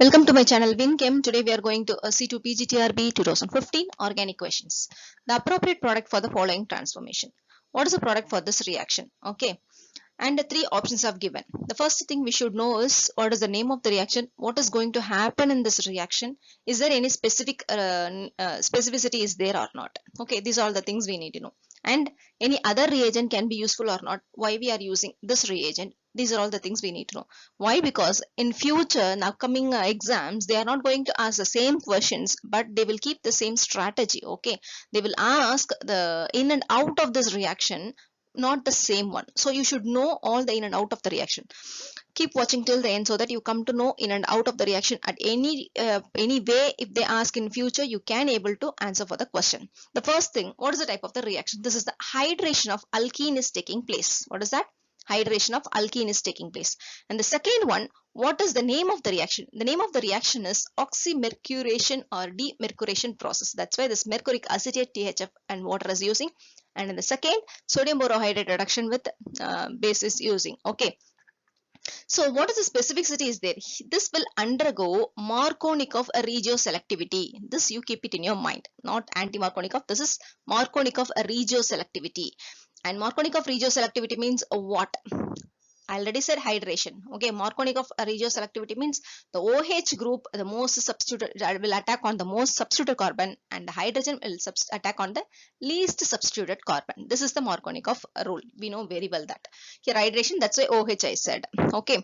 Welcome to my channel WinChem. Today we are going to C2 PGTRB 2015 organic questions. The appropriate product for the following transformation. What is the product for this reaction? Okay. And the three options are given. The first thing we should know is what is the name of the reaction, what is going to happen in this reaction, is there any specific specificity is there or not. Okay, these are all the things we need to know. And any other reagent can be useful or not, why we are using this reagent. These are all the things we need to know. Why? Because in future, in upcoming exams, they are not going to ask the same questions, but they will keep the same strategy. Okay, they will ask the in and out of this reaction, not the same one. So you should know all the in and out of the reaction. Keep watching till the end so that you come to know in and out of the reaction at any way. If they ask in future, you can able to answer for the question. The first thing, what is the type of the reaction? This is the hydration of alkene is taking place. What is that? Hydration of alkene is taking place. And the second one, what is the name of the reaction? The name of the reaction is oxymercuration or demercuration process. That's why this mercuric acetate THF and water is using. And in the second, sodium borohydride reduction with base is using. Okay. So what is the specificity is there? This will undergo Markovnikov regioselectivity. This you keep it in your mind, not anti-Markovnikov. This is Markovnikov regioselectivity. And Markovnikov regioselectivity means what? I already said hydration. Okay, Markovnikov regioselectivity means the OH group, the most substituted, will attack on the most substituted carbon, and the hydrogen will attack on the least substituted carbon. This is the Markovnikov rule. We know very well that. Here hydration, that's why OH I said. Okay,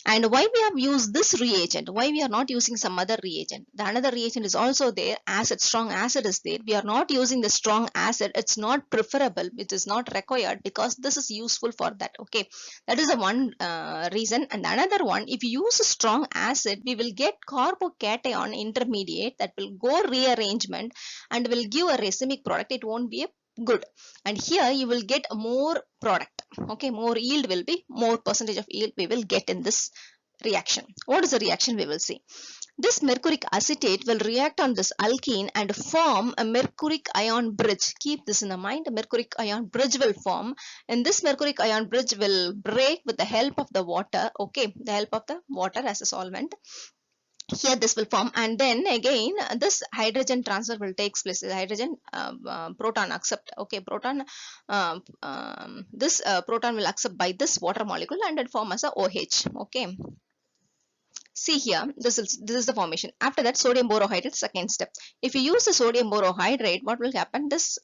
and why we have used this reagent? Why we are not using some other reagent? The another reagent is also there. Acid, strong acid is there. We are not using the strong acid. It's not preferable. It is not required because this is useful for that. Okay, that is the one reason. And another one, if you use a strong acid, we will get carbocation intermediate that will go rearrangement and will give a racemic product. It won't be a good. And here you will get more product. Okay, more yield will be, more percentage of yield we will get in this reaction. What is the reaction we will see? This mercuric acetate will react on this alkene and form a mercuric ion bridge. Keep this in the mind. A mercuric ion bridge will form, and this mercuric ion bridge will break with the help of the water. Okay, the help of the water as a solvent. Here this will form, and then again this hydrogen transfer will take place. The hydrogen proton accept. Okay, proton this proton will accept by this water molecule and it form as a OH. Okay. See here, this is the formation. After that, sodium borohydride, second step. If you use the sodium borohydride, what will happen? This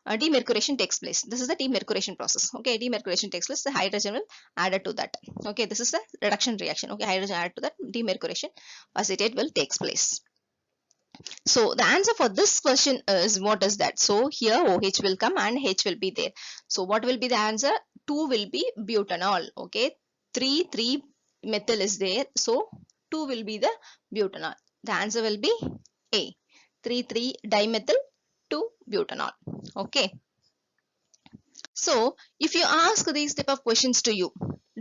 demercuration takes place. This is the demercuration process. Okay, demercuration takes place. The hydrogen will add to that. Okay, this is the reduction reaction. Okay, hydrogen added to that, demercuration acetate will takes place. So the answer for this question is, what is that? So here OH will come and H will be there. So what will be the answer? 2 will be butanol. Okay, 3 methyl is there, so 2 will be the butanol. The answer will be A, 3 dimethyl 2 butanol. Okay, so if you ask these type of questions to you,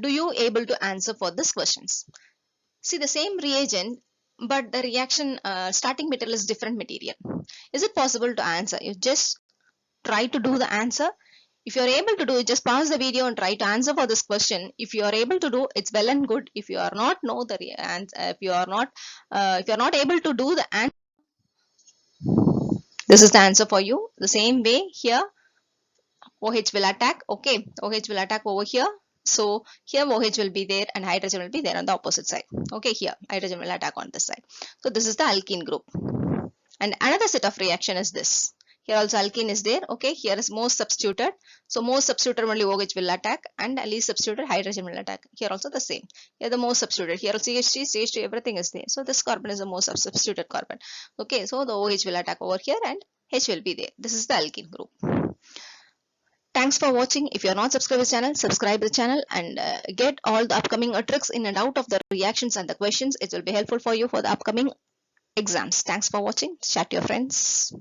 do you able to answer for these questions? See, the same reagent, but the reaction starting material is different material. Is it possible to answer? You just try to do the answer. If you are able to do it, just pause the video and try to answer for this question. If you are able to do, it's well and good. If you are not know the answer, if you are not able to do the answer, this is the answer for you. The same way here, OH will attack. Okay, OH will attack over here. So here OH will be there and hydrogen will be there on the opposite side. Okay, here hydrogen will attack on this side. So this is the alkene group. And another set of reaction is this. Here also alkene is there. Okay, here is most substituted. So most substituted only OH will attack and least substituted hydrogen will attack. Here also the same. Here the most substituted. Here CH3, CH2, everything is there. So this carbon is the most substituted carbon. Okay, so the OH will attack over here and H will be there. This is the alkene group. Thanks for watching. If you are not subscribed to the channel, subscribe the channel and get all the upcoming tricks in and out of the reactions and the questions. It will be helpful for you for the upcoming exams. Thanks for watching. Chat to your friends.